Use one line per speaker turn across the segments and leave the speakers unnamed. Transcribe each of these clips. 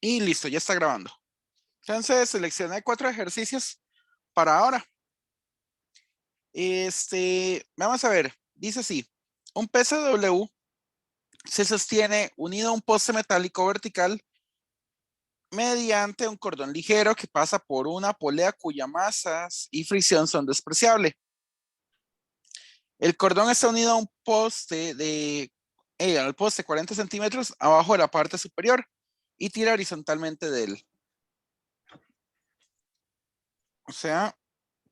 Y listo, ya está grabando. Entonces seleccioné 4 ejercicios para ahora. Vamos a ver, dice así, un peso W se sostiene unido a un poste metálico vertical mediante un cordón ligero que pasa por una polea cuya masas y fricción son despreciables. El cordón está unido a un poste al poste 40 centímetros abajo de la parte superior y tira horizontalmente de él. O sea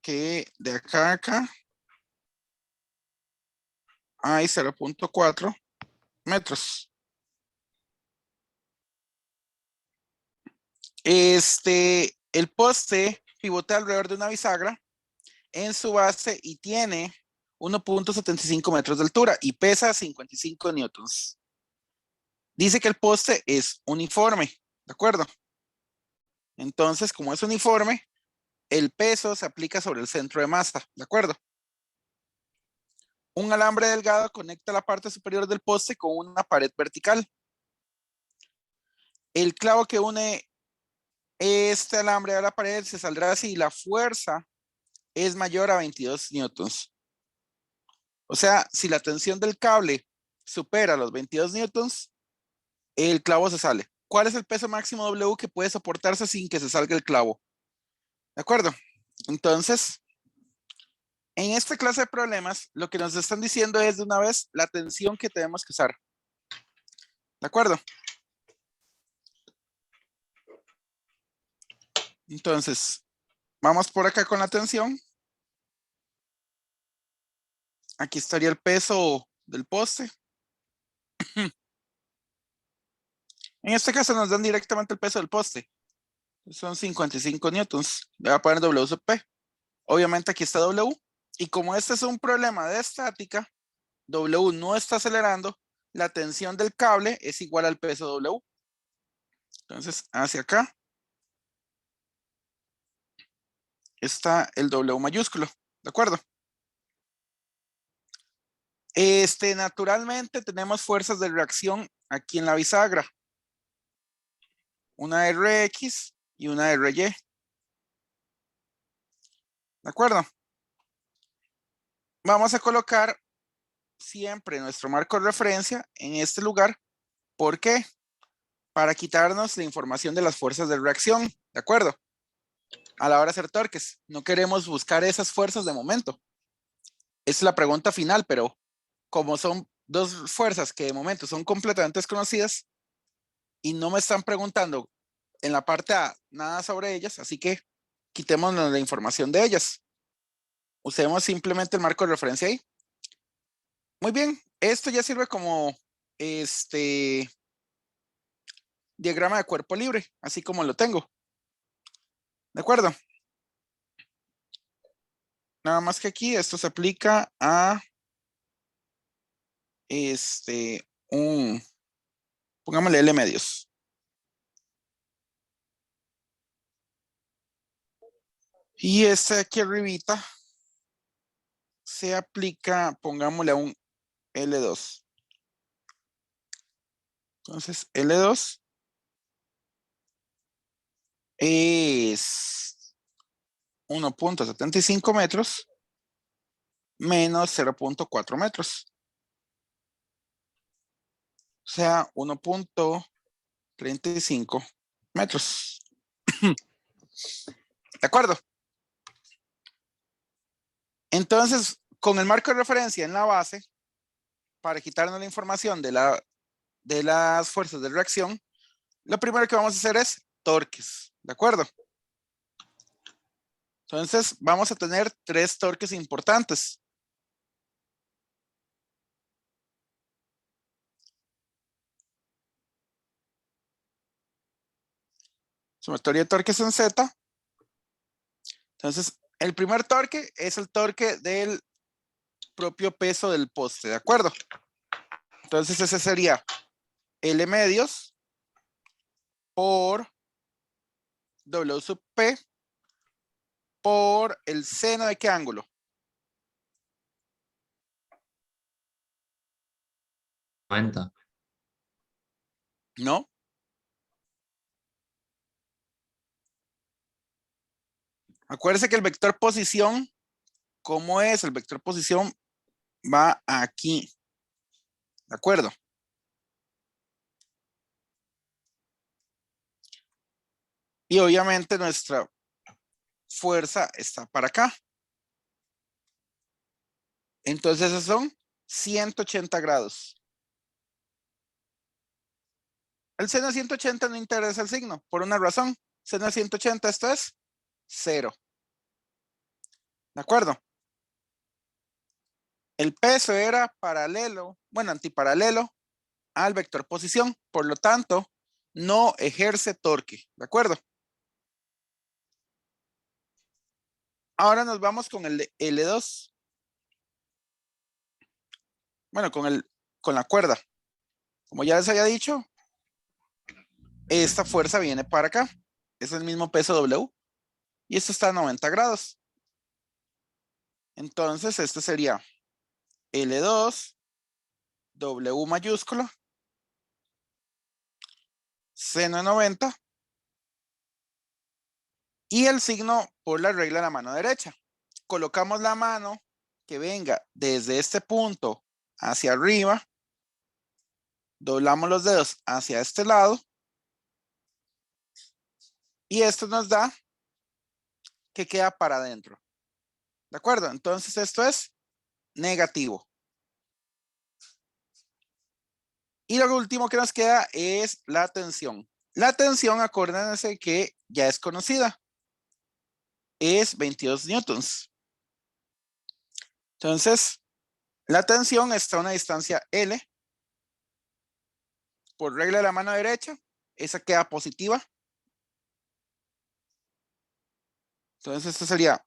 que de acá a acá hay 0.4 metros. El poste pivotea alrededor de una bisagra en su base y tiene 1.75 metros de altura y pesa 55 newtons. Dice que el poste es uniforme, ¿de acuerdo? Entonces, como es uniforme, el peso se aplica sobre el centro de masa, ¿de acuerdo? Un alambre delgado conecta la parte superior del poste con una pared vertical. El clavo que une este alambre a la pared se saldrá si la fuerza es mayor a 22 newtons. O sea, si la tensión del cable supera los 22 newtons, el clavo se sale. ¿Cuál es el peso máximo W que puede soportarse sin que se salga el clavo? ¿De acuerdo? Entonces, en esta clase de problemas, lo que nos están diciendo es de una vez la tensión que tenemos que usar. ¿De acuerdo? Entonces, vamos por acá con la tensión. Aquí estaría el peso del poste. En este caso nos dan directamente el peso del poste. Son 55 newtons. Le voy a poner W sub P. Obviamente aquí está W. Y como este es un problema de estática, W no está acelerando, la tensión del cable es igual al peso W. Entonces, hacia acá está el W mayúsculo. ¿De acuerdo? Naturalmente tenemos fuerzas de reacción aquí en la bisagra. Una Rx y una RY. ¿De acuerdo? Vamos a colocar siempre nuestro marco de referencia en este lugar. ¿Por qué? Para quitarnos la información de las fuerzas de reacción. ¿De acuerdo? A la hora de hacer torques. No queremos buscar esas fuerzas de momento. Esa es la pregunta final, pero como son dos fuerzas que de momento son completamente desconocidas y no me están preguntando en la parte A nada sobre ellas, así que quitémonos la información de ellas. Usemos simplemente el marco de referencia ahí. Muy bien, esto ya sirve como diagrama de cuerpo libre, así como lo tengo. ¿De acuerdo? Nada más que aquí esto se aplica a pongámosle L medios. Y este aquí arribita se aplica, pongámosle a un L2. Entonces, L2 es 1.75 metros menos 0.4 metros. O sea, 1.35 metros. ¿De acuerdo? Entonces, con el marco de referencia en la base, para quitarnos la información de las fuerzas de reacción, lo primero que vamos a hacer es torques. ¿De acuerdo? Entonces, vamos a tener 3 torques importantes. Sumatoria de torques en Z. Entonces, el primer torque es el torque del propio peso del poste, ¿de acuerdo? Entonces, ese sería L medios por W sub P por el seno de qué ángulo. ¿No? Acuérdense que el vector posición, ¿cómo es? El vector posición va aquí. ¿De acuerdo? Y obviamente nuestra fuerza está para acá. Entonces esos son 180 grados. El seno de 180 no interesa el signo, por una razón. Seno de 180, esto es 0. ¿De acuerdo? El peso era paralelo, bueno, antiparalelo al vector posición. Por lo tanto, no ejerce torque. ¿De acuerdo? Ahora nos vamos con el de L2. Bueno, con la cuerda. Como ya les había dicho, esta fuerza viene para acá. Es el mismo peso W. Y esto está a 90 grados. Entonces, este sería L2, W mayúscula, seno de 90. Y el signo por la regla de la mano derecha. Colocamos la mano que venga desde este punto hacia arriba. Doblamos los dedos hacia este lado. Y esto nos da que queda para adentro. ¿De acuerdo? Entonces esto es negativo. Y lo último que nos queda es la tensión. La tensión, acuérdense que ya es conocida. Es 22 newtons. Entonces, la tensión está a una distancia L. Por regla de la mano derecha, esa queda positiva. Entonces, esto sería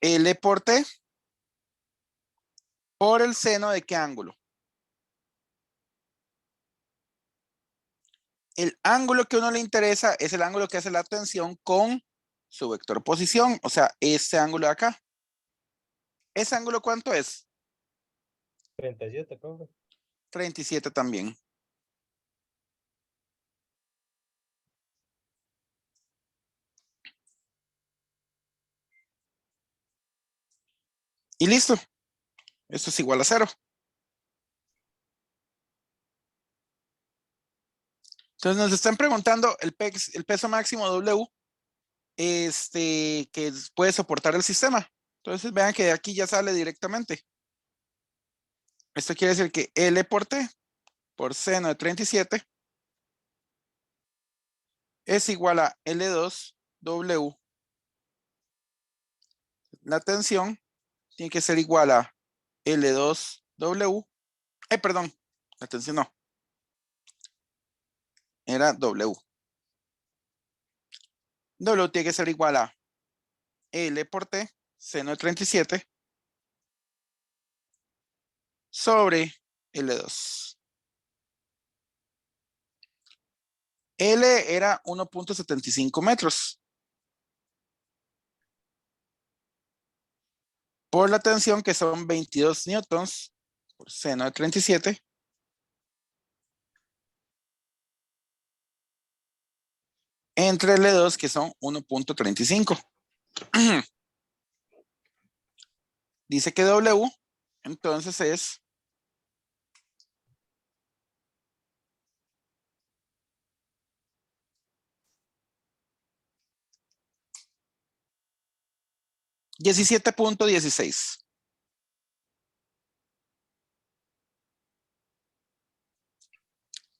L por T por el seno de qué ángulo. El ángulo que a uno le interesa es el ángulo que hace la tensión con su vector posición, o sea, este ángulo de acá. ¿Ese ángulo cuánto es?
37, profe.
37 también. Y listo. Esto es igual a 0. Entonces nos están preguntando el peso máximo W que puede soportar el sistema. Entonces vean que de aquí ya sale directamente. Esto quiere decir que L por T por seno de 37 es igual a L2 W. La tensión tiene que ser igual a L2 W. Perdón, la tensión no. Era W. W tiene que ser igual a L por T, seno de 37, sobre L2. L era 1.75 metros. Por la tensión que son 22 newtons por seno de 37. Entre L2 que son 1.35. Dice que W, entonces es 17.16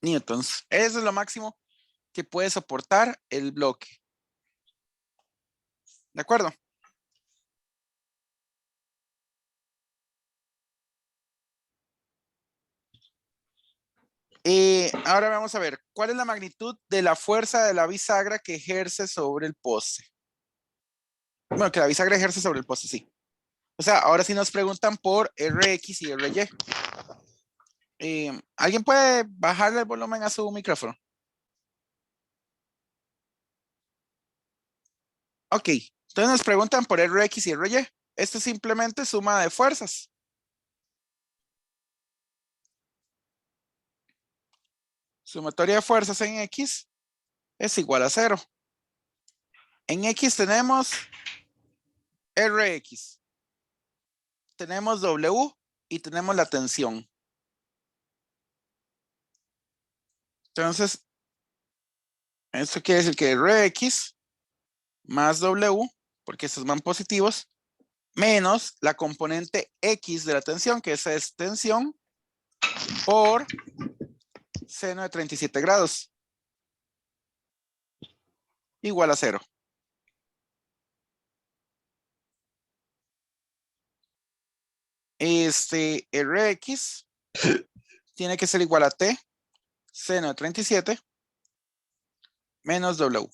newtons. Eso es lo máximo que puede soportar el bloque. ¿De acuerdo? Ahora vamos a ver, ¿cuál es la magnitud de la fuerza de la bisagra que ejerce sobre el poste? Bueno, que la bisagra ejerce sobre el poste, sí. O sea, ahora sí nos preguntan por Rx y Ry. ¿Alguien puede bajarle el volumen a su micrófono? Ok, entonces nos preguntan por Rx y Ry. Esto es simplemente suma de fuerzas. Sumatoria de fuerzas en X es igual a 0. En X tenemos Rx. Tenemos W y tenemos la tensión. Entonces, esto quiere decir que Rx más W, porque estos van positivos, menos la componente X de la tensión, que esa es tensión, por seno de 37 grados. Igual a 0. Rx tiene que ser igual a T, seno de 37, menos W.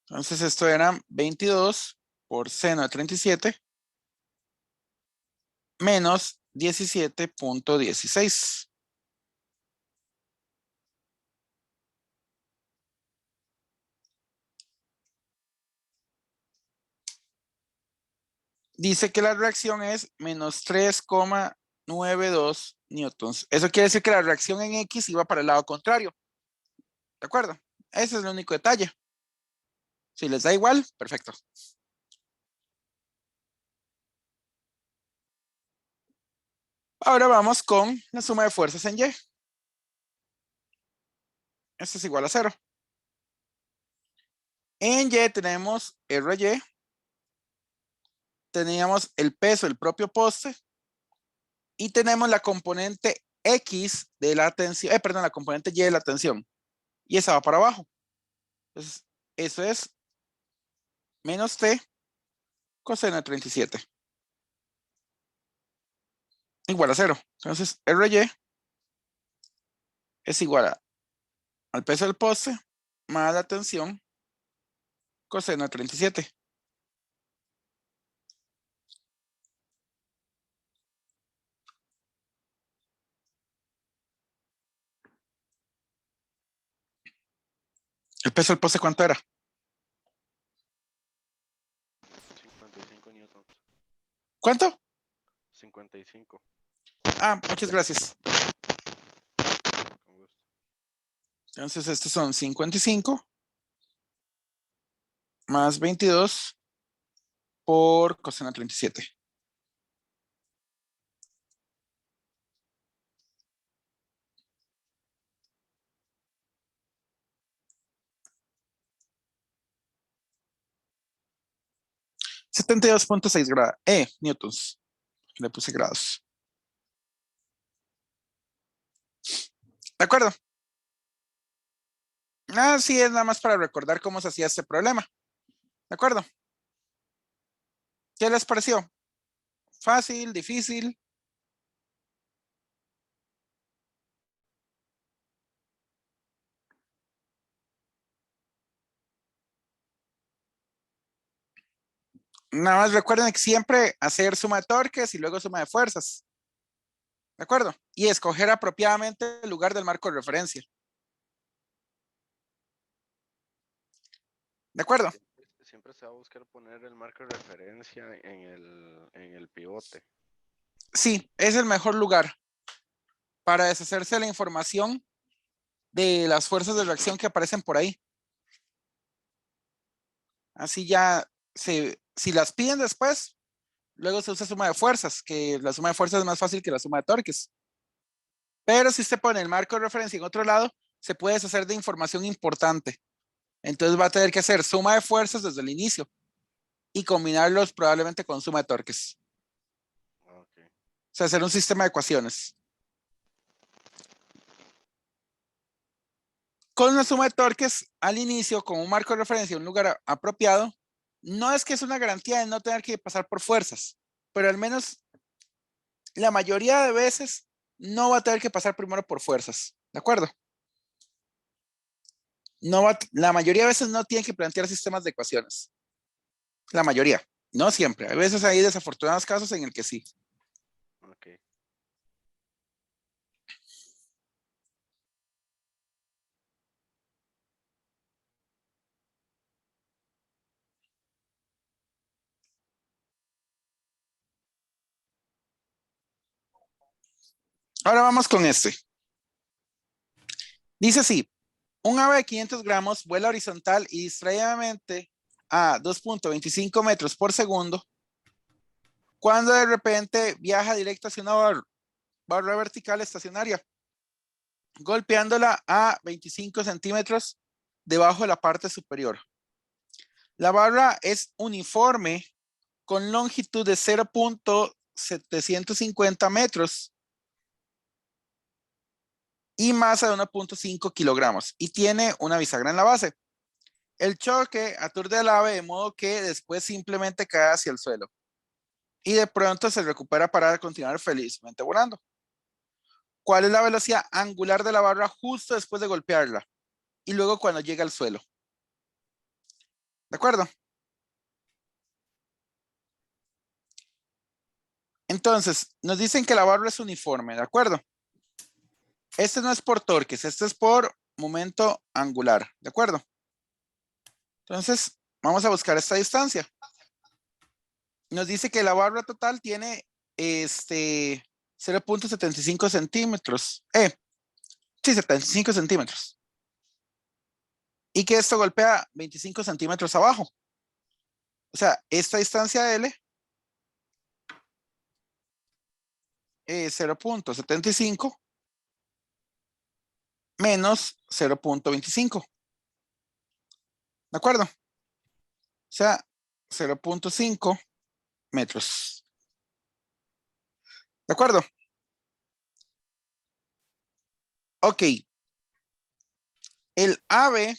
Entonces esto era 22 por seno de 37 menos 17.16. Dice que la reacción es menos 3,92 newtons. Eso quiere decir que la reacción en X iba para el lado contrario. ¿De acuerdo? Ese es el único detalle. Si les da igual, perfecto. Ahora vamos con la suma de fuerzas en Y. Esto es igual a 0. En Y tenemos RY. Teníamos el peso del propio poste. Y tenemos la componente X de la tensión. Perdón, la componente Y de la tensión. Y esa va para abajo. Entonces, eso es menos T coseno de 37. Igual a 0. Entonces, RY es igual al peso del poste más la tensión coseno de 37. ¿El peso del poste cuánto era?
55 newtons.
¿Cuánto?
55.
Ah, muchas gracias.
Con gusto.
Entonces, estos son 55 más 22 por coseno de 37. $72.6 grados. Newtons. Le puse grados. ¿De acuerdo? Sí, es nada más para recordar cómo se hacía este problema. ¿De acuerdo? ¿Qué les pareció? ¿Fácil? ¿Difícil? Nada más recuerden que siempre hacer suma de torques y luego suma de fuerzas. ¿De acuerdo? Y escoger apropiadamente el lugar del marco de referencia. ¿De acuerdo?
Siempre se va a buscar poner el marco de referencia en el pivote.
Sí, es el mejor lugar para deshacerse de la información de las fuerzas de reacción que aparecen por ahí. Así ya, si las piden después, luego se usa suma de fuerzas, que la suma de fuerzas es más fácil que la suma de torques. Pero si usted pone el marco de referencia en otro lado, se puede deshacer de información importante. Entonces va a tener que hacer suma de fuerzas desde el inicio y combinarlos probablemente con suma de torques.
Okay.
O sea, hacer un sistema de ecuaciones. Con la suma de torques al inicio, con un marco de referencia, un lugar apropiado, no es que es una garantía de no tener que pasar por fuerzas, pero al menos la mayoría de veces no va a tener que pasar primero por fuerzas. ¿De acuerdo? La mayoría de veces no tiene que plantear sistemas de ecuaciones. La mayoría, no siempre. A veces hay desafortunados casos en el que sí.
Okay.
Ahora vamos con este. Dice así, Un ave de 500 gramos vuela horizontal y distraídamente a 2.25 metros por segundo cuando de repente viaja directo hacia una barra vertical estacionaria, golpeándola a 25 centímetros debajo de la parte superior. La barra es uniforme con longitud de 0.750 metros y masa de 1.5 kilogramos y tiene una bisagra en la base. El choque aturde al ave de modo que después simplemente cae hacia el suelo y de pronto se recupera para continuar felizmente volando. ¿Cuál es la velocidad angular de la barra justo después de golpearla y luego cuando llega al suelo? ¿De acuerdo? Entonces, nos dicen que la barra es uniforme, ¿de acuerdo? Este no es por torques, este es por momento angular, ¿de acuerdo? Entonces, vamos a buscar esta distancia. Nos dice que la barra total tiene 0.75 centímetros. Sí, 75 centímetros. Y que esto golpea 25 centímetros abajo. O sea, esta distancia L es 0.75 menos 0.25. ¿De acuerdo? O sea, 0.5 metros. ¿De acuerdo? Ok. El ave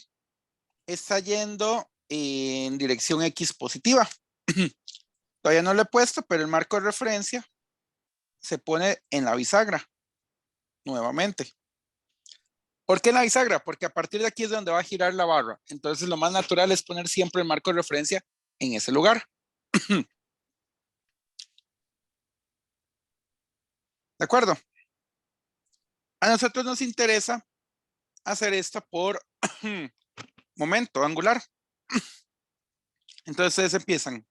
está yendo en dirección X positiva. Todavía no lo he puesto, pero el marco de referencia se pone en la bisagra nuevamente. ¿Por qué en la bisagra? Porque a partir de aquí es donde va a girar la barra. Entonces lo más natural es poner siempre el marco de referencia en ese lugar. ¿De acuerdo? A nosotros nos interesa hacer esto por momento angular. Entonces empiezan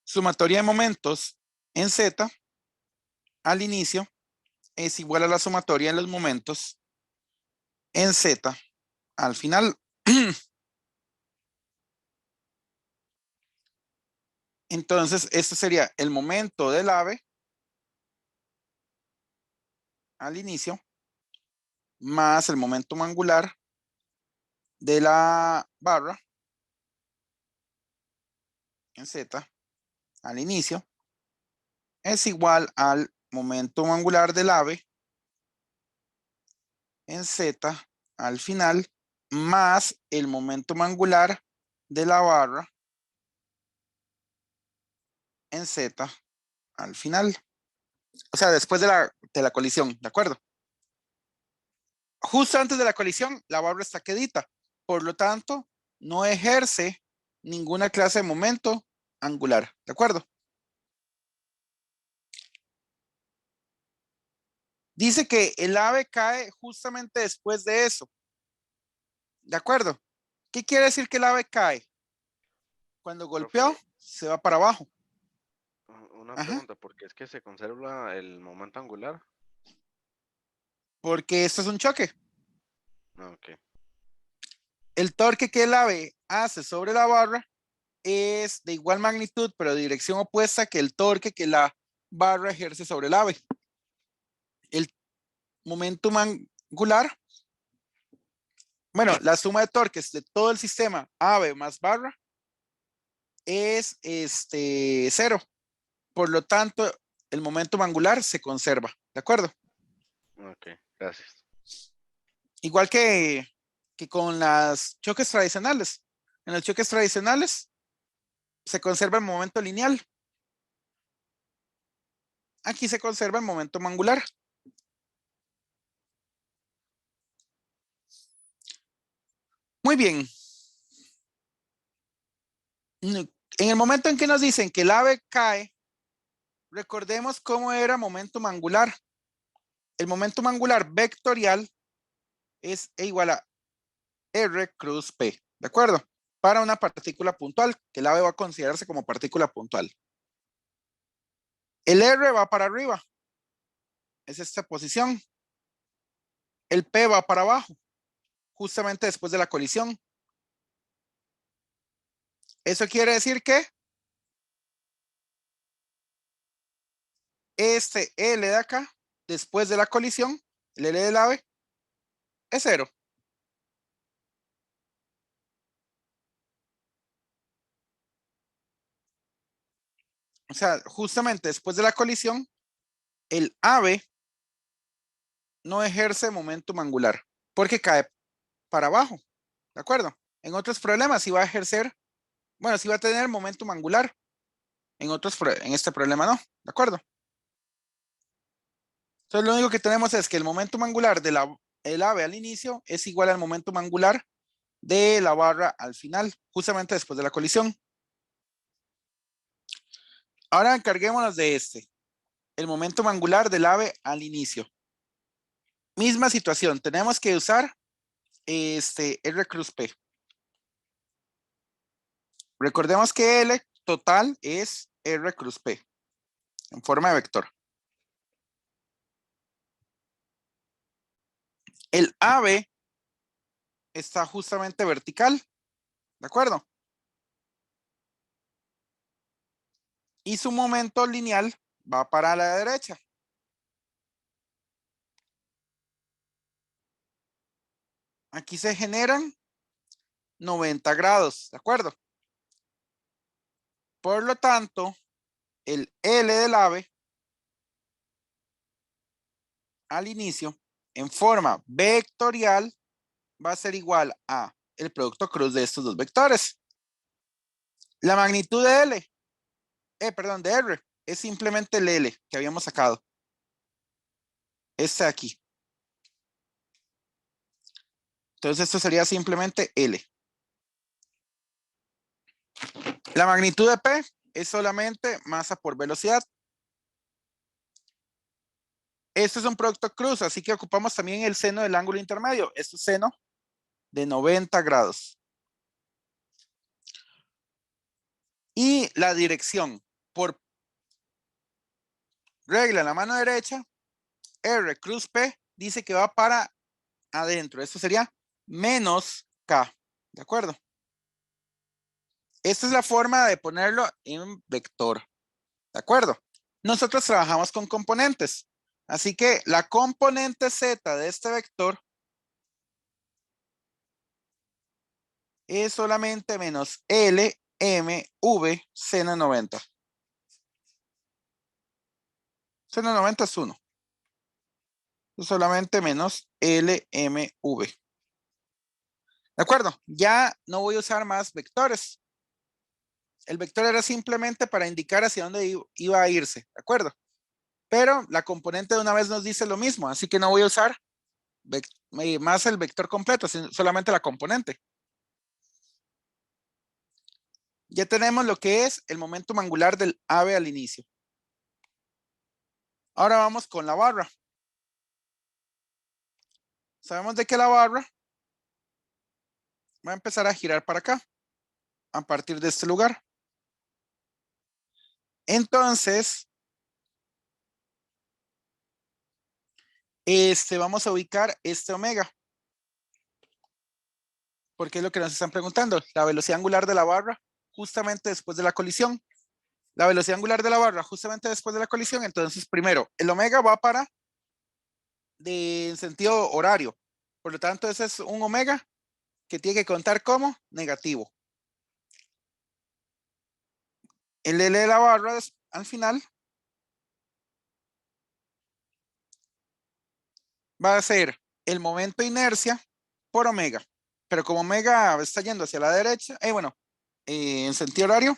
sumatoria de momentos en Z al inicio es igual a la sumatoria de los momentos en Z al final. Entonces, este sería el momento del ave al inicio más el momento angular de la barra en Z al inicio es igual al momento angular del ave en Z al final más el momento angular de la barra en Z al final. O sea, después de la colisión, ¿de acuerdo? Justo antes de la colisión, la barra está quedita. Por lo tanto, no ejerce ninguna clase de momento angular, ¿de acuerdo? Dice que el ave cae justamente después de eso, ¿de acuerdo? ¿Qué quiere decir que el ave cae? Cuando golpeó,
Profe,
se va para abajo.
una
Ajá.
pregunta, ¿por qué es que se conserva el momento angular?
Porque esto es un choque.
No, ok.
El torque que el ave hace sobre la barra es de igual magnitud, pero de dirección opuesta que el torque que la barra ejerce sobre el ave. El momento angular, bueno, la suma de torques de todo el sistema ave más barra es 0. Por lo tanto, el momento angular se conserva, ¿de acuerdo?
Ok, gracias.
Igual que con las choques tradicionales. En los choques tradicionales se conserva el momento lineal. Aquí se conserva el momento angular. Muy bien. En el momento en que nos dicen que el ave cae, recordemos cómo era momento angular. El momento angular vectorial es E igual a R cruz P, ¿de acuerdo? Para una partícula puntual, que el ave va a considerarse como partícula puntual. El R va para arriba, es esta posición. El P va para abajo, justamente después de la colisión. Eso quiere decir que este L de acá, después de la colisión, el L del AVE, es 0. O sea, justamente después de la colisión, el AVE no ejerce momentum angular porque cae para abajo, ¿de acuerdo? En otros problemas sí va a ejercer, bueno, sí va a tener momentum angular. En este problema no, ¿de acuerdo? Entonces lo único que tenemos es que el momentum angular del AVE al inicio es igual al momentum angular de la barra al final, justamente después de la colisión. Ahora encarguémonos de este, el momentum angular del AVE al inicio. Misma situación, tenemos que usar R cruz P. Recordemos que L total es R cruz P en forma de vector. El AVE está justamente vertical, ¿de acuerdo? Y su momento lineal va para la derecha. Aquí se generan 90 grados, ¿de acuerdo? Por lo tanto, el L del AVE al inicio en forma vectorial va a ser igual a el producto cruz de estos dos vectores. La magnitud de de R, es simplemente el L que habíamos sacado. Este de aquí. Entonces esto sería simplemente L. La magnitud de P es solamente masa por velocidad. Este es un producto cruz, así que ocupamos también el seno del ángulo intermedio. Esto es seno de 90 grados. Y la dirección por regla en la mano derecha, R cruz P dice que va para adentro. Esto sería menos K. ¿De acuerdo? Esta es la forma de ponerlo en vector. ¿De acuerdo? Nosotros trabajamos con componentes. Así que la componente Z de este vector es solamente menos L, M, V, seno 90. Seno 90 es 1. Solamente menos L, M, V. ¿De acuerdo? Ya no voy a usar más vectores. El vector era simplemente para indicar hacia dónde iba a irse. ¿De acuerdo? Pero la componente de una vez nos dice lo mismo. Así que no voy a usar más el vector completo, sino solamente la componente. Ya tenemos lo que es el momento angular del AVE al inicio. Ahora vamos con la barra. Sabemos de que la barra va a empezar a girar para acá, a partir de este lugar. Entonces, vamos a ubicar este omega. Porque es lo que nos están preguntando. La velocidad angular de la barra justamente después de la colisión. La velocidad angular de la barra justamente después de la colisión. Entonces, primero, el omega va para en sentido horario. Por lo tanto, ese es un omega que tiene que contar como negativo. El L de la barra al final va a ser el momento de inercia por omega. Pero como omega está yendo hacia la derecha, en sentido horario,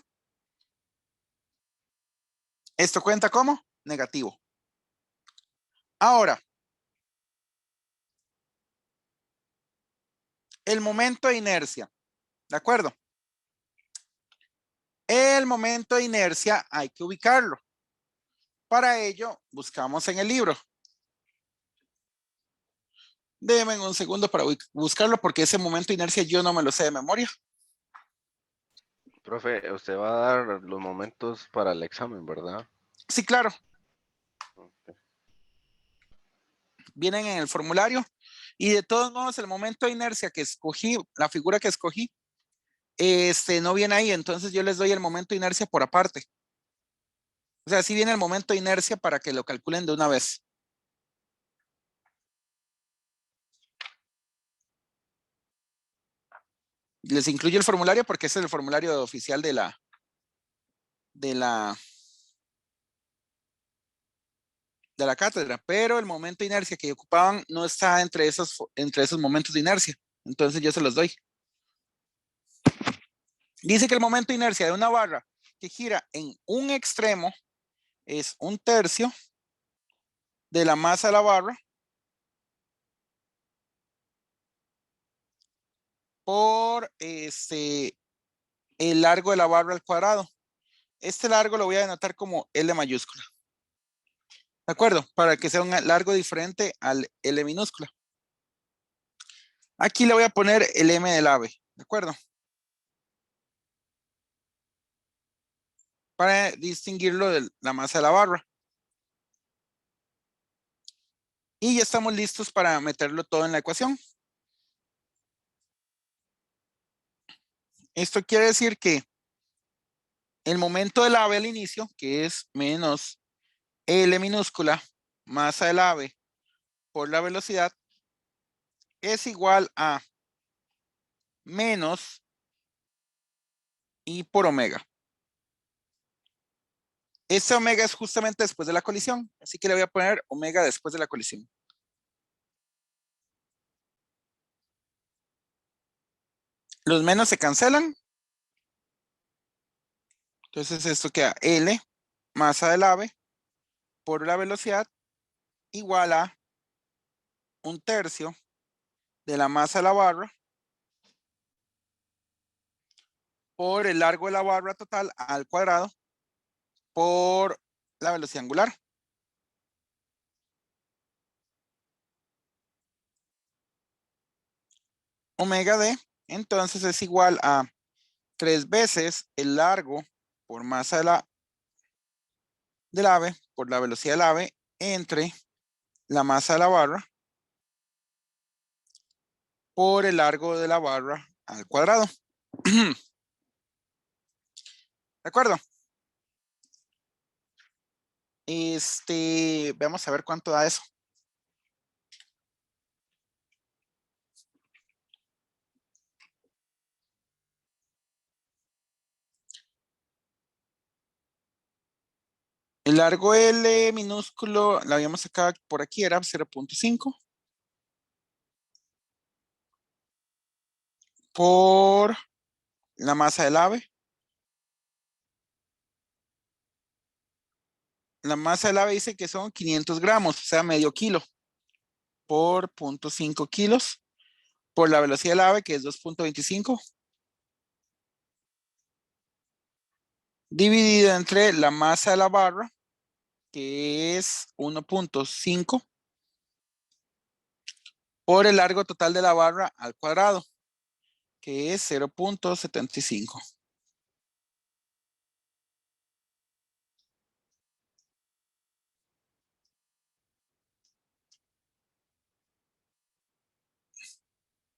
esto cuenta como negativo. Ahora, el momento de inercia, ¿de acuerdo? El momento de inercia hay que ubicarlo. Para ello, buscamos en el libro. Déjenme un segundo para buscarlo porque ese momento de inercia yo no me lo sé de memoria.
Profe, usted va a dar los momentos para el examen, ¿verdad?
Sí, claro.
Ok.
Vienen en el formulario Y de todos modos, el momento de inercia que escogí, la figura que escogí, no viene ahí. Entonces yo les doy el momento de inercia por aparte. O sea, sí viene el momento de inercia para que lo calculen de una vez. Les incluyo el formulario porque ese es el formulario oficial de la cátedra, pero el momento de inercia que ocupaban no está entre esos momentos de inercia. Entonces yo se los doy. Dice que el momento de inercia de una barra que gira en un extremo es 1/3 de la masa de la barra por el largo de la barra al cuadrado. Este largo lo voy a denotar como L mayúscula. ¿De acuerdo? Para que sea un largo diferente al L minúscula. Aquí le voy a poner el M del ave. ¿De acuerdo? Para distinguirlo de la masa de la barra. Y ya estamos listos para meterlo todo en la ecuación. Esto quiere decir que el momento del ave al inicio, que es menos L minúscula, masa del ave por la velocidad, es igual a menos I por omega. Este omega es justamente después de la colisión, así que le voy a poner omega después de la colisión. Los menos se cancelan. Entonces esto queda L, masa del ave, por la velocidad, igual a 1/3 de la masa de la barra por el largo de la barra total al cuadrado por la velocidad angular. Omega d, entonces es igual a 3 veces el largo por masa del ave, por la velocidad del ave, entre la masa de la barra por el largo de la barra al cuadrado. ¿De acuerdo? Vamos a ver cuánto da eso. El largo L minúsculo, la habíamos sacado por aquí, era 0.5 por la masa del ave. La masa del ave dice que son 500 gramos, o sea, medio kilo por 0.5 kilos por la velocidad del ave, que es 2.25, dividido entre la masa de la barra, que es 1.5, por el largo total de la barra al cuadrado, que es 0.75.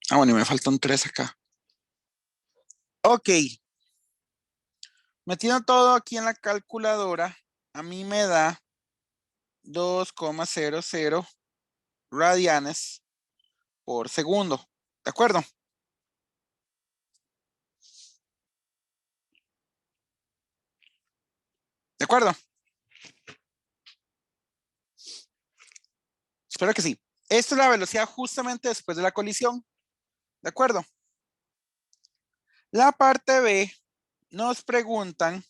Ah, bueno, y me falta un 3 acá. Ok. Metiendo todo aquí en la calculadora, a mí me da 2,00 radianes por segundo. ¿De acuerdo? ¿De acuerdo? Espero que sí. Esta es la velocidad justamente después de la colisión. ¿De acuerdo? La parte B nos preguntan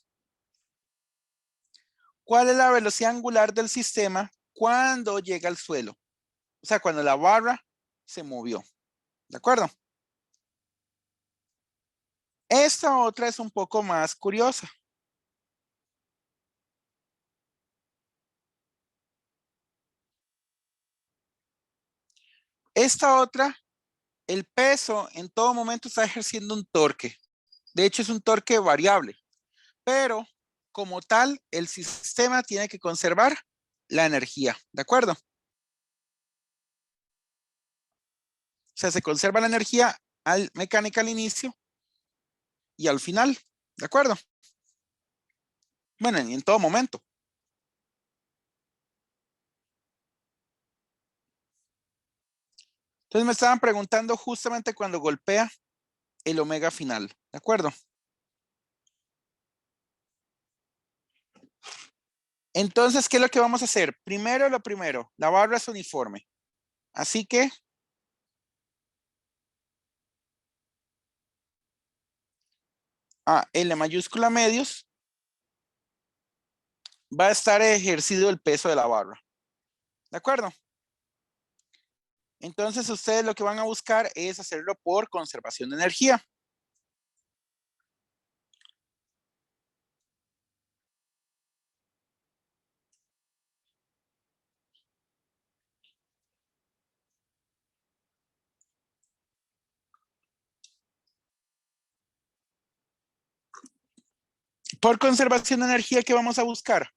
cuál es la velocidad angular del sistema cuando llega al suelo. O sea, cuando la barra se movió. ¿De acuerdo? Esta otra es un poco más curiosa. Esta otra, el peso en todo momento está ejerciendo un torque. De hecho, es un torque variable. Pero como tal, el sistema tiene que conservar la energía. ¿De acuerdo? O sea, se conserva la energía mecánica al inicio y al final, ¿de acuerdo? Bueno, en todo momento. Entonces me estaban preguntando justamente cuando golpea el omega final, ¿de acuerdo? Entonces, ¿qué es lo que vamos a hacer? Primero, la barra es uniforme. Así que a L mayúscula medios va a estar ejercido el peso de la barra. ¿De acuerdo? Entonces, ustedes lo que van a buscar es hacerlo por conservación de energía. Por conservación de energía, ¿qué vamos a buscar?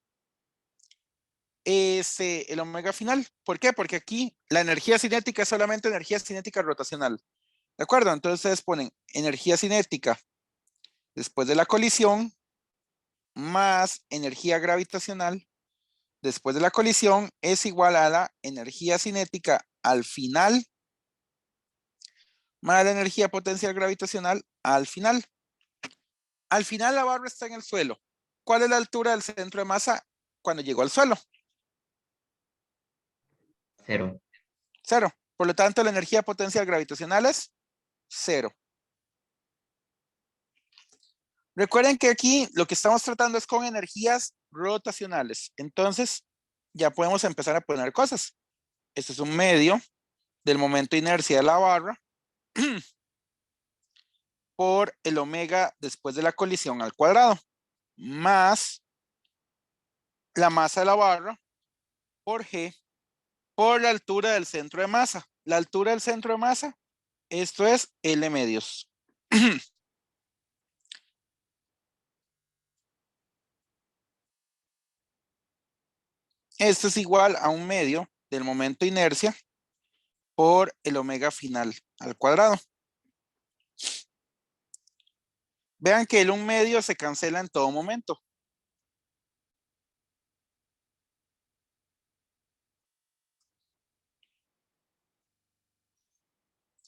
El omega final. ¿Por qué? Porque aquí la energía cinética es solamente energía cinética rotacional. ¿De acuerdo? Entonces ustedes ponen energía cinética después de la colisión más energía gravitacional después de la colisión es igual a la energía cinética al final más la energía potencial gravitacional al final. Al final la barra está en el suelo. ¿Cuál es la altura del centro de masa cuando llegó al suelo?
0.
0. Por lo tanto, la energía potencial gravitacional es 0. Recuerden que aquí lo que estamos tratando es con energías rotacionales. Entonces, ya podemos empezar a poner cosas. Este es un medio del momento de inercia de la barra por el omega después de la colisión al cuadrado, más la masa de la barra por G por la altura del centro de masa. La altura del centro de masa, esto es L medios. Esto es igual a un medio del momento de inercia por el omega final al cuadrado. Vean que el 1 medio se cancela en todo momento.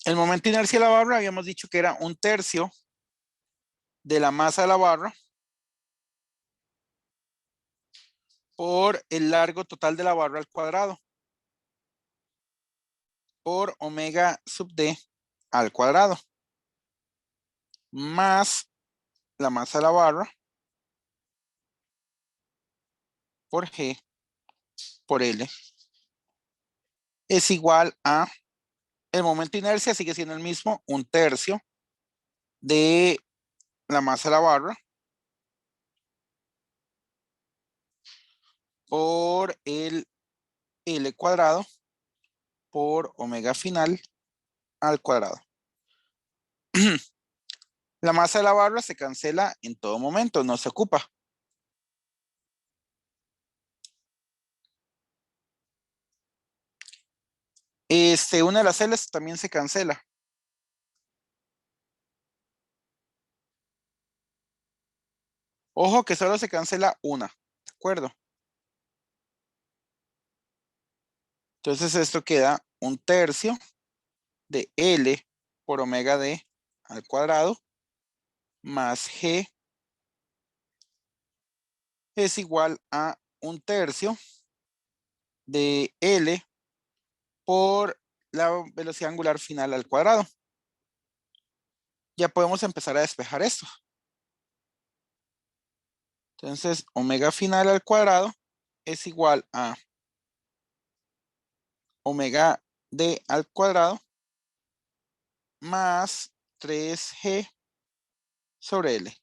El momento de inercia de la barra habíamos dicho que era 1/3 de la masa de la barra por el largo total de la barra al cuadrado por omega sub d al cuadrado más la masa de la barra por G por L es igual a el momento de inercia sigue siendo el mismo, 1/3 de la masa de la barra por el L cuadrado por omega final al cuadrado. La masa de la barra se cancela en todo momento, no se ocupa. Una de las L's también se cancela. Ojo que solo se cancela una, ¿de acuerdo? Entonces esto queda 1/3 de L por omega d al cuadrado más G es igual a 1/3 de L por la velocidad angular final al cuadrado. Ya podemos empezar a despejar esto. Entonces, omega final al cuadrado es igual a omega d al cuadrado más 3G sobre L.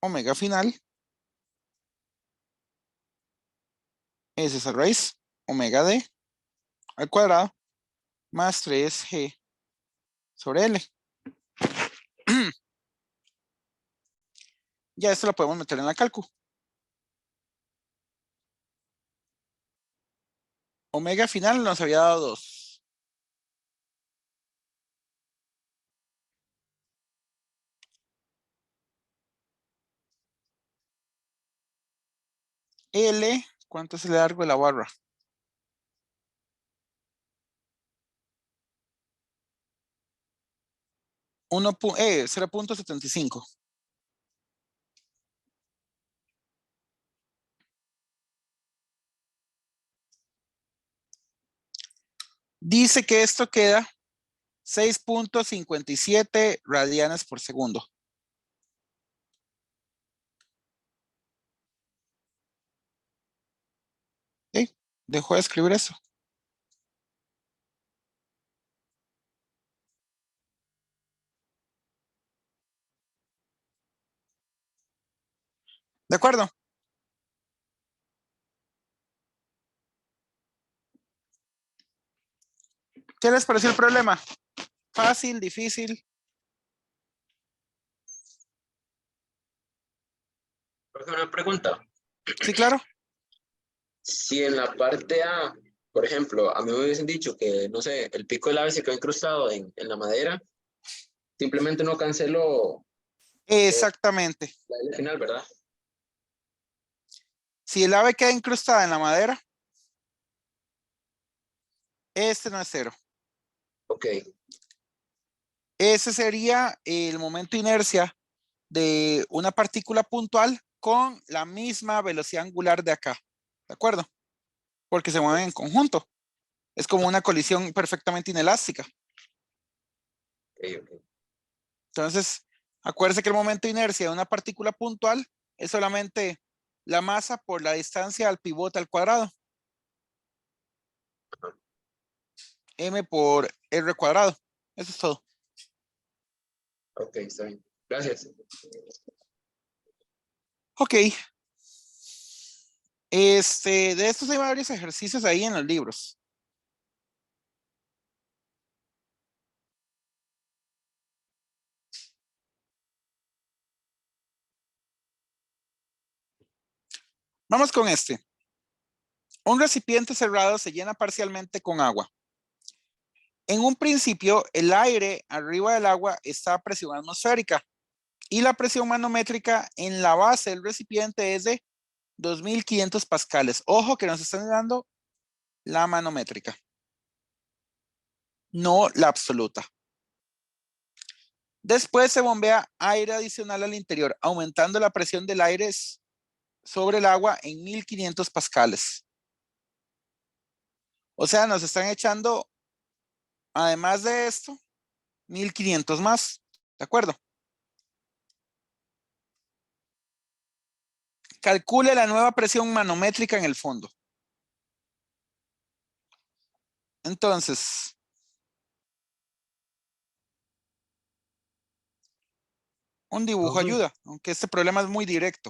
Omega final es esa raíz, omega d al cuadrado más 3G sobre L. Ya esto lo podemos meter en la cálculo. Omega final nos había dado 2. L, ¿cuánto es el largo de la barra? 0.75. Dice que esto queda 6.57 radianes por segundo. ¿Ok? Dejo de escribir eso. ¿De acuerdo? ¿Qué les pareció el problema? ¿Fácil, difícil?
Profe, una pregunta.
Sí, claro.
Si en la parte A, por ejemplo, a mí me hubiesen dicho que, no sé, el pico del ave se quedó incrustado en la madera, simplemente no cancelo
Exactamente.
la L final, ¿verdad?
Si el ave queda incrustada en la madera, este no es cero.
Ok,
Ese sería el momento de inercia de una partícula puntual con la misma velocidad angular de acá. ¿De acuerdo? Porque se mueven en conjunto. Es como una colisión perfectamente inelástica.
ok.
Entonces, acuérdense que el momento de inercia de una partícula puntual es solamente la masa por la distancia al pivote al cuadrado. M por R cuadrado. Eso es todo.
Ok, está bien. Gracias.
Ok. De estos hay varios ejercicios ahí en los libros. Vamos con este. Un recipiente cerrado se llena parcialmente con agua. En un principio, el aire arriba del agua está a presión atmosférica y la presión manométrica en la base del recipiente es de 2500 pascales. Ojo que nos están dando la manométrica, no la absoluta. Después se bombea aire adicional al interior, aumentando la presión del aire sobre el agua en 1500 pascales. O sea, nos están echando, además de esto, 1500 más. ¿De acuerdo? Calcule la nueva presión manométrica en el fondo. Entonces, un dibujo
Profe,
ayuda, aunque este problema es muy directo.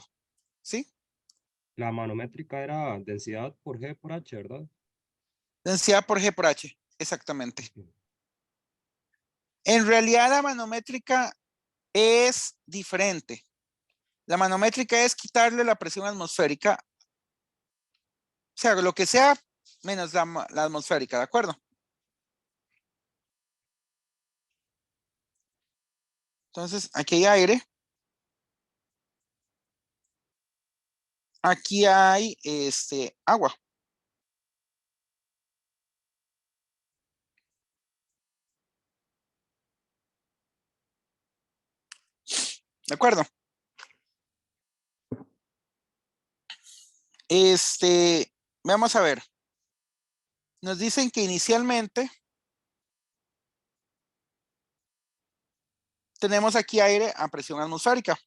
¿Sí?
la manométrica era densidad por G por H, ¿verdad?
Densidad por G por H. Exactamente.
Ok.
En realidad, la manométrica es diferente. La manométrica es quitarle la presión atmosférica, o sea, lo que sea menos la atmosférica, ¿de acuerdo? Entonces, aquí hay aire. Aquí hay agua. ¿De acuerdo? Vamos a ver. Nos dicen que inicialmente tenemos aquí aire a presión atmosférica.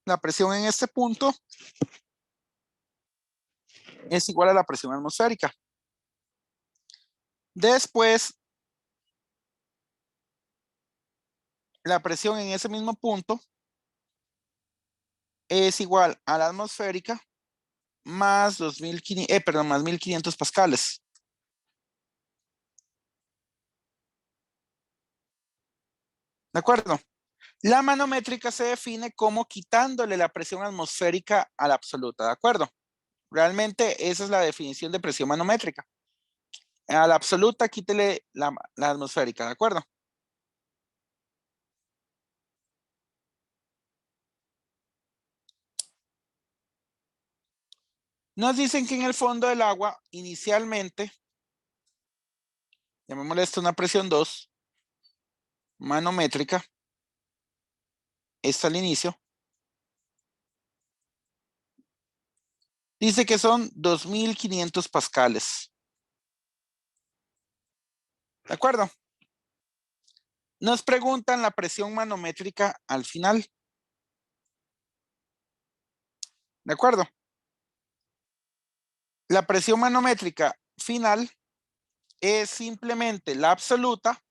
La presión en este punto es igual a la presión atmosférica. Después, la presión en ese mismo punto es igual a la atmosférica más 2500, más 1500 pascales. ¿De acuerdo? La manométrica se define como quitándole la presión atmosférica a la absoluta, ¿de acuerdo? Realmente esa es la definición de presión manométrica. A la absoluta quítele la atmosférica, ¿de acuerdo? Nos dicen que en el fondo del agua, inicialmente, llamémosle esto una presión 2, manométrica, está al inicio. Dice que son 2500 pascales. ¿De acuerdo? Nos preguntan la presión manométrica al final. ¿De acuerdo? La presión manométrica final es simplemente la absoluta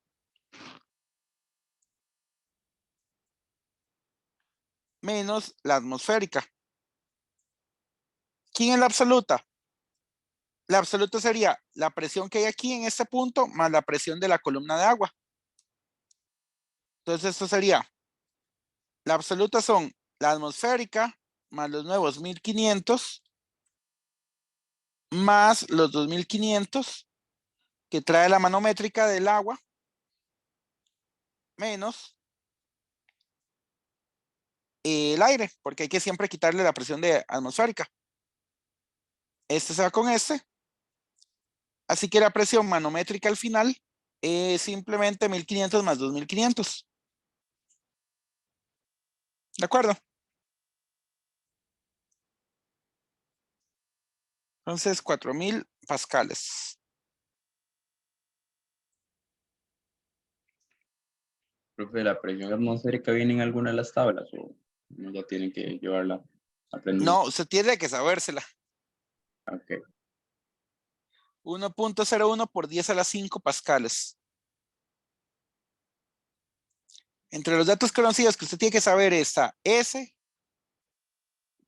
menos la atmosférica. ¿Quién es la absoluta? La absoluta sería la presión que hay aquí en este punto más la presión de la columna de agua. Entonces esto sería, la absoluta son la atmosférica más los nuevos 1500 más los 2500 que trae la manométrica del agua menos el aire, porque hay que siempre quitarle la presión de atmosférica. Este se va con este. Así que la presión manométrica al final es simplemente 1500 más 2500. ¿De acuerdo? Entonces, 4000 pascales.
Profe, ¿la presión atmosférica viene en alguna de las tablas o uno ya tienen que llevarla aprendida?
No, usted tiene que sabérsela.
Ok.
1.01 por 10 a la 5 pascales. Entre los datos conocidos que usted tiene que saber está S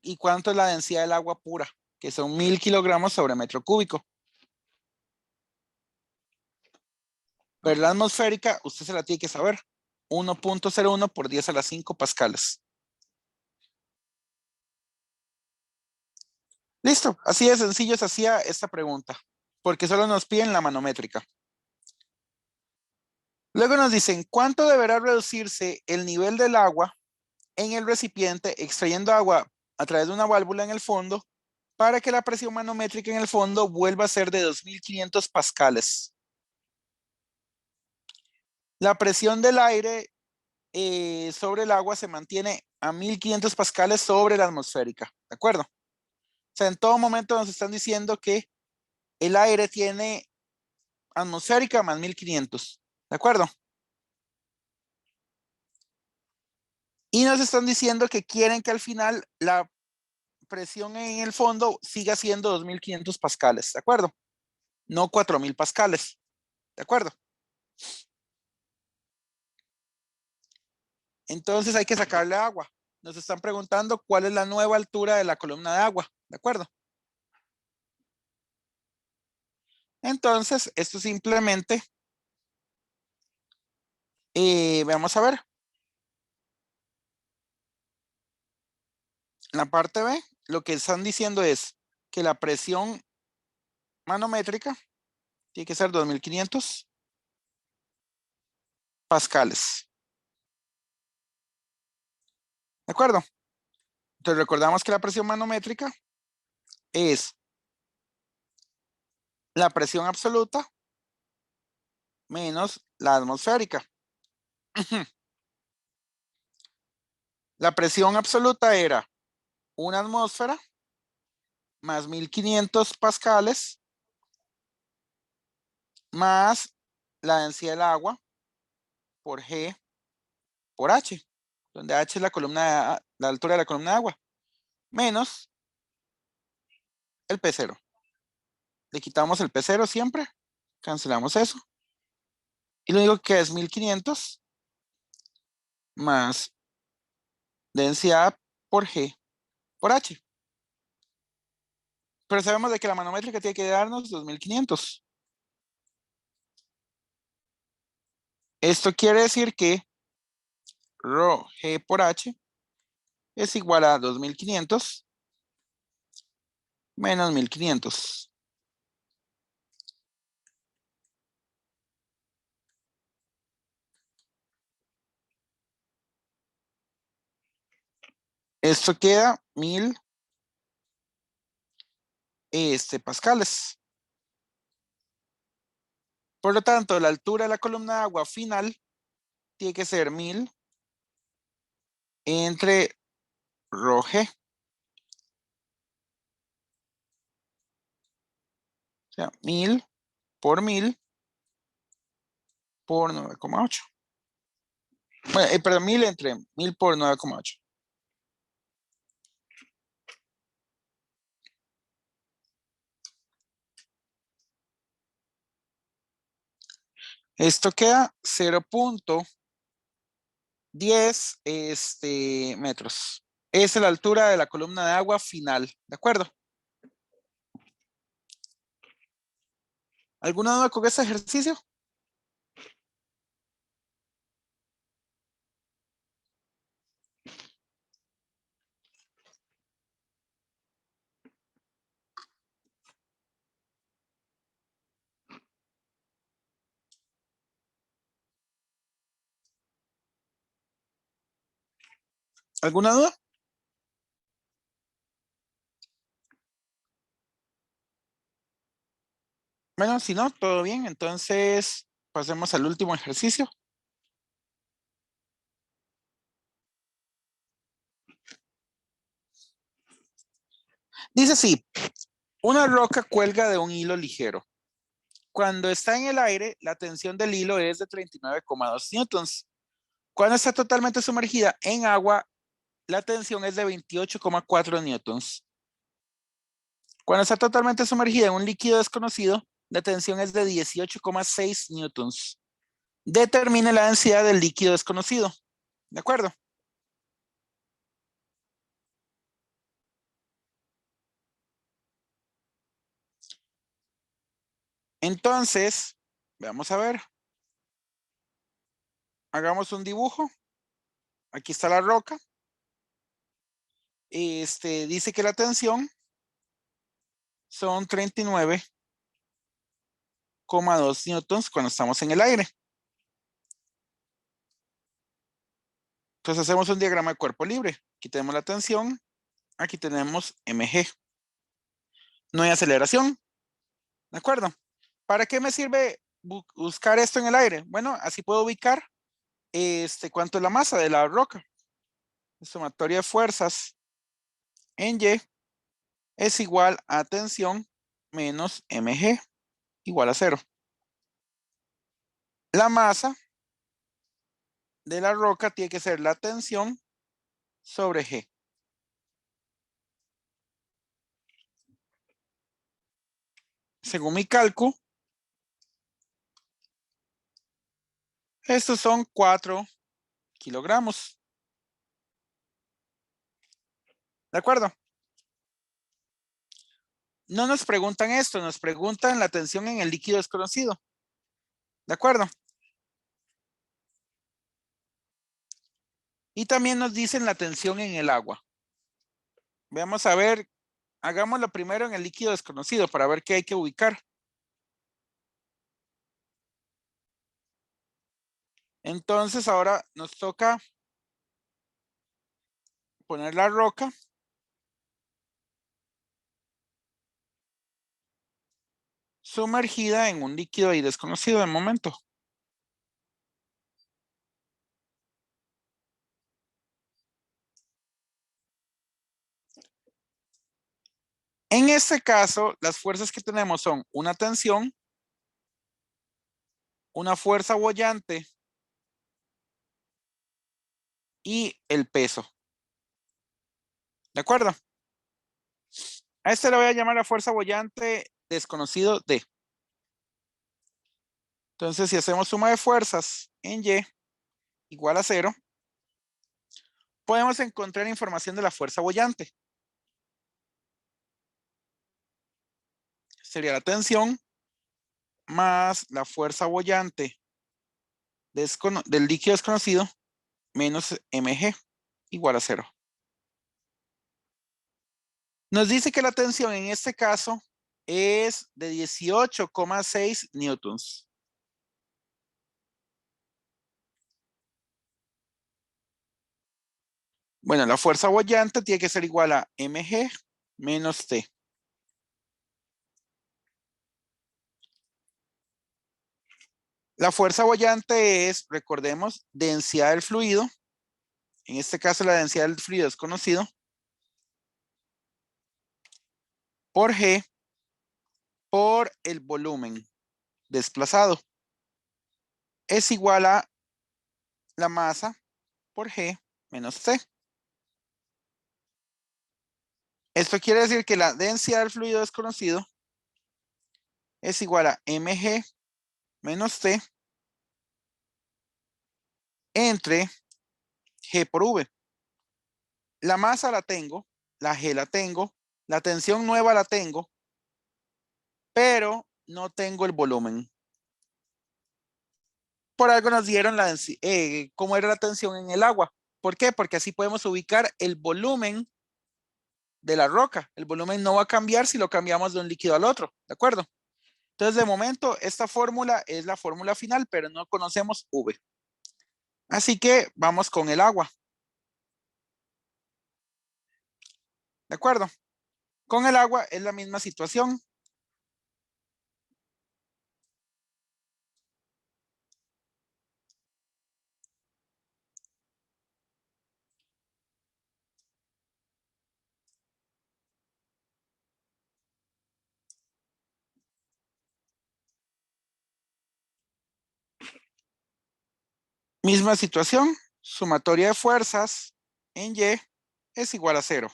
y cuánto es la densidad del agua pura, que son 1000 kilogramos sobre metro cúbico. Pero la atmosférica, usted se la tiene que saber. 1.01 por 10 a la 5 pascales. Listo, así de sencillo se hacía esta pregunta, porque solo nos piden la manométrica. Luego nos dicen, ¿cuánto deberá reducirse el nivel del agua en el recipiente extrayendo agua a través de una válvula en el fondo para que la presión manométrica en el fondo vuelva a ser de 2500 pascales? La presión del aire sobre el agua se mantiene a 1500 pascales sobre la atmosférica, ¿de acuerdo? O sea, en todo momento nos están diciendo que el aire tiene atmosférica más 1500, ¿de acuerdo? Y nos están diciendo que quieren que al final la presión en el fondo siga siendo 2500 pascales, ¿de acuerdo? No 4000 pascales, ¿de acuerdo? Entonces hay que sacarle agua. Nos están preguntando cuál es la nueva altura de la columna de agua, ¿de acuerdo? Entonces, esto simplemente, vamos a ver. En la parte B, lo que están diciendo es que la presión manométrica tiene que ser 2500 pascales. ¿De acuerdo? Entonces recordamos que la presión manométrica es la presión absoluta menos la atmosférica. La presión absoluta era una atmósfera más 1500 pascales más la densidad del agua por G por H, donde H es la columna, la altura de la columna de agua, menos el P0. Le quitamos el P0 siempre, cancelamos eso. Y lo único que queda es 1500 más densidad por G por H. Pero sabemos de que la manométrica tiene que darnos 2500. Esto quiere decir que rho G por H es igual a 2500 menos 1500. Esto queda 1000 pascales. Por lo tanto, la altura de la columna de agua final tiene que ser 1000 entre ρg. O sea, 1000 por 1000 por 9,8. Bueno, perdón, 1000 entre 1000 por 9,8. Esto queda 0.10 metros. Esa es la altura de la columna de agua final. ¿De acuerdo? ¿Alguna duda con este ejercicio? ¿Alguna duda? Bueno, si no, todo bien. Entonces, pasemos al último ejercicio. Dice así, una roca cuelga de un hilo ligero. Cuando está en el aire, la tensión del hilo es de 39,2 newtons. Cuando está totalmente sumergida en agua, la tensión es de 28,4 newtons. Cuando está totalmente sumergida en un líquido desconocido, la tensión es de 18,6 newtons. Determine la densidad del líquido desconocido. ¿De acuerdo? Entonces, vamos a ver. Hagamos un dibujo. Aquí está la roca. Dice que la tensión son 39,2 newtons cuando estamos en el aire. Entonces hacemos un diagrama de cuerpo libre. Aquí tenemos la tensión. Aquí tenemos mg. No hay aceleración. ¿De acuerdo? ¿Para qué me sirve buscar esto en el aire? Bueno, así puedo ubicar cuánto es la masa de la roca. La sumatoria de fuerzas en Y es igual a tensión menos mg igual a 0. La masa de la roca tiene que ser la tensión sobre G. Según mi cálculo, estos son 4 kilogramos. ¿De acuerdo? No nos preguntan esto, nos preguntan la tensión en el líquido desconocido. ¿De acuerdo? Y también nos dicen la tensión en el agua. Vamos a ver, hagámoslo primero en el líquido desconocido para ver qué hay que ubicar. Entonces ahora nos toca poner la roca. Sumergida en un líquido ahí desconocido de momento. En este caso, las fuerzas que tenemos son una tensión, una fuerza boyante y el peso. ¿De acuerdo? A este le voy a llamar la fuerza boyante desconocido D. Entonces, si hacemos suma de fuerzas en Y igual a 0, podemos encontrar información de la fuerza boyante. Sería la tensión más la fuerza boyante del líquido desconocido menos mg igual a 0. Nos dice que la tensión en este caso es de 18,6 newtons. Bueno, la fuerza boyante tiene que ser igual a mg menos T. La fuerza boyante es, recordemos, densidad del fluido. En este caso la densidad del fluido es conocido por G por el volumen desplazado. Es igual a la masa por G menos T. Esto quiere decir que la densidad del fluido desconocido es igual a mg menos T entre G por V. La masa la tengo, la G la tengo, la tensión nueva la tengo, pero no tengo el volumen. Por algo nos dieron cómo era la tensión en el agua. ¿Por qué? Porque así podemos ubicar el volumen de la roca. El volumen no va a cambiar si lo cambiamos de un líquido al otro, ¿de acuerdo? Entonces, de momento, esta fórmula es la fórmula final, pero no conocemos V. Así que vamos con el agua. ¿De acuerdo? Con el agua es la misma situación. Misma situación, sumatoria de fuerzas en Y es igual a 0.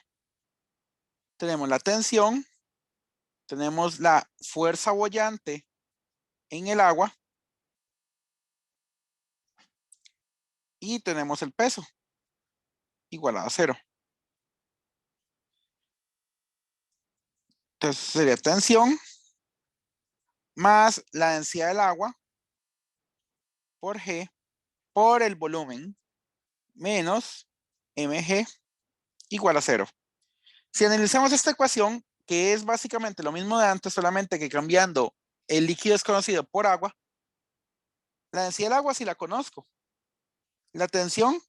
Tenemos la tensión, tenemos la fuerza boyante en el agua y tenemos el peso igualado a 0. Entonces sería tensión más la densidad del agua por G por el volumen menos mg igual a 0. Si analizamos esta ecuación, que es básicamente lo mismo de antes, solamente que cambiando el líquido desconocido por agua, la densidad del agua sí la conozco. La tensión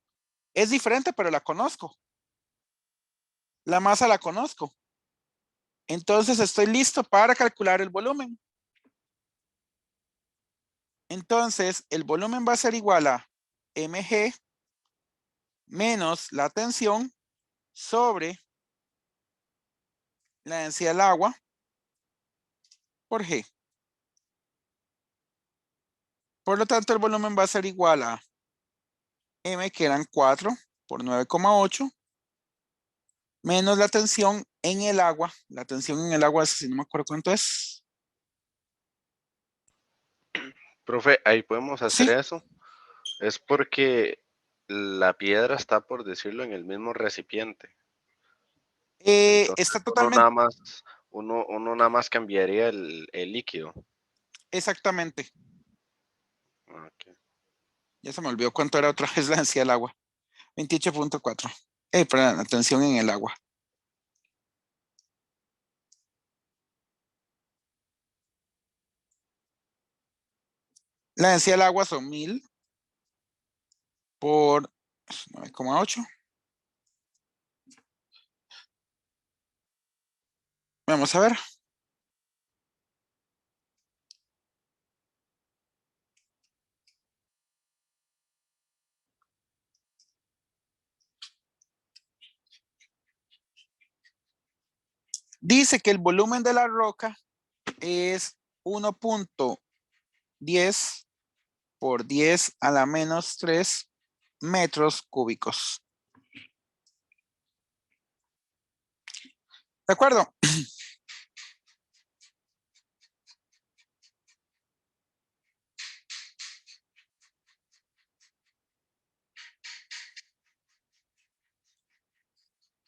es diferente, pero la conozco. La masa la conozco. Entonces estoy listo para calcular el volumen. Entonces el volumen va a ser igual a mg menos la tensión sobre la densidad del agua por G. Por lo tanto, el volumen va a ser igual a M, que eran 4 por 9,8, menos la tensión en el agua. La tensión en el agua, si no me acuerdo cuánto es.
Profe, ahí podemos hacer
Sí.
eso. Es porque la piedra está, por decirlo, en el mismo recipiente.
Está
Entonces
totalmente,
uno nada más cambiaría el líquido.
exactamente.
Ok.
Ya se me olvidó cuánto era otra vez la densidad del agua. 28.4. Perdón, la tensión en el agua. La densidad del agua son 1000 por 9,8. Vamos a ver. Dice que el volumen de la roca es 1.10 por 10 a la menos 3 metros cúbicos. ¿De acuerdo?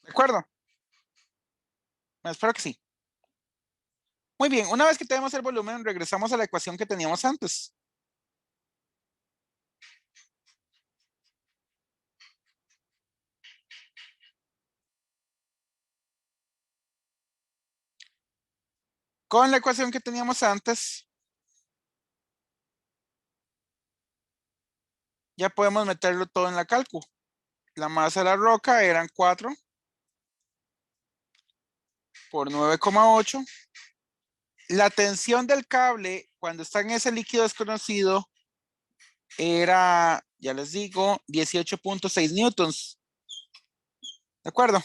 ¿De acuerdo? Espero que sí. Muy bien, una vez que tenemos el volumen, regresamos a la ecuación que teníamos antes. Con la ecuación que teníamos antes, ya podemos meterlo todo en la cálculo. La masa de la roca eran 4 por 9,8. La tensión del cable, cuando está en ese líquido desconocido, era, ya les digo, 18.6 newtons. ¿De acuerdo?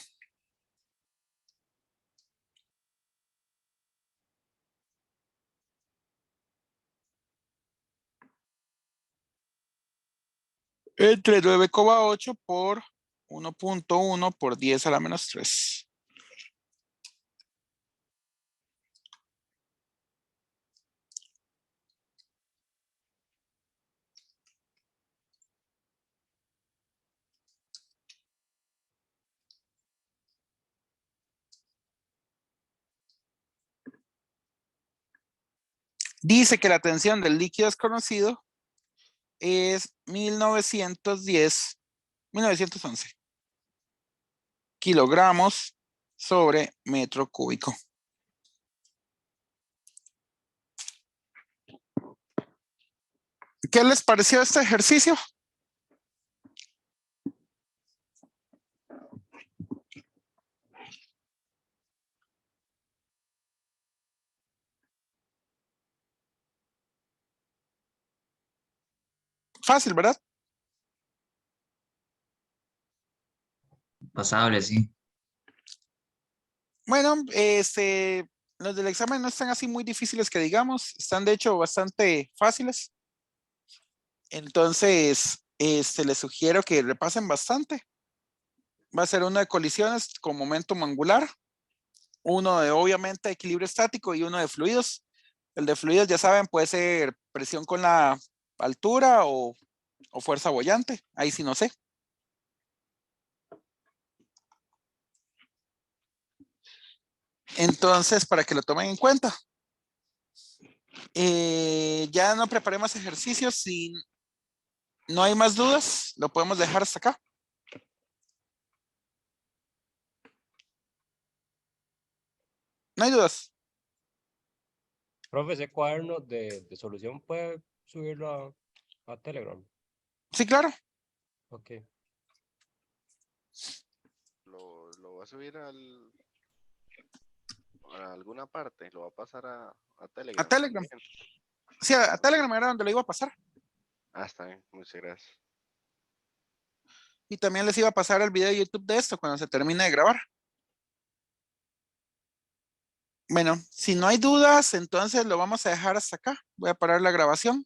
Entre 9,8 por 1.1 por 10 a la menos 3. Dice que la tensión del líquido desconocido es 1911 kilogramos sobre metro cúbico. ¿Qué les pareció este ejercicio? Fácil, ¿verdad?
Pasable, sí.
Bueno, los del examen no están así muy difíciles que digamos, están de hecho bastante fáciles. Entonces, les sugiero que repasen bastante. Va a ser uno de colisiones con momentum angular, uno de obviamente equilibrio estático y uno de fluidos. El de fluidos, ya saben, puede ser presión con la altura o fuerza boyante, ahí sí no sé. Entonces, para que lo tomen en cuenta. Ya no preparé más ejercicios. Si no hay más dudas, lo podemos dejar hasta acá. No hay dudas.
Profe, ese cuaderno de solución puede subirlo a Telegram.
Sí, claro.
Ok.
Lo va a subir a alguna parte, lo va a pasar a Telegram.
A Telegram.
también.
Sí, a Telegram era donde lo iba a pasar.
Ah, está bien, muchas gracias.
Y también les iba a pasar el video de YouTube de esto cuando se termine de grabar. Bueno, si no hay dudas, entonces lo vamos a dejar hasta acá. Voy a parar la grabación.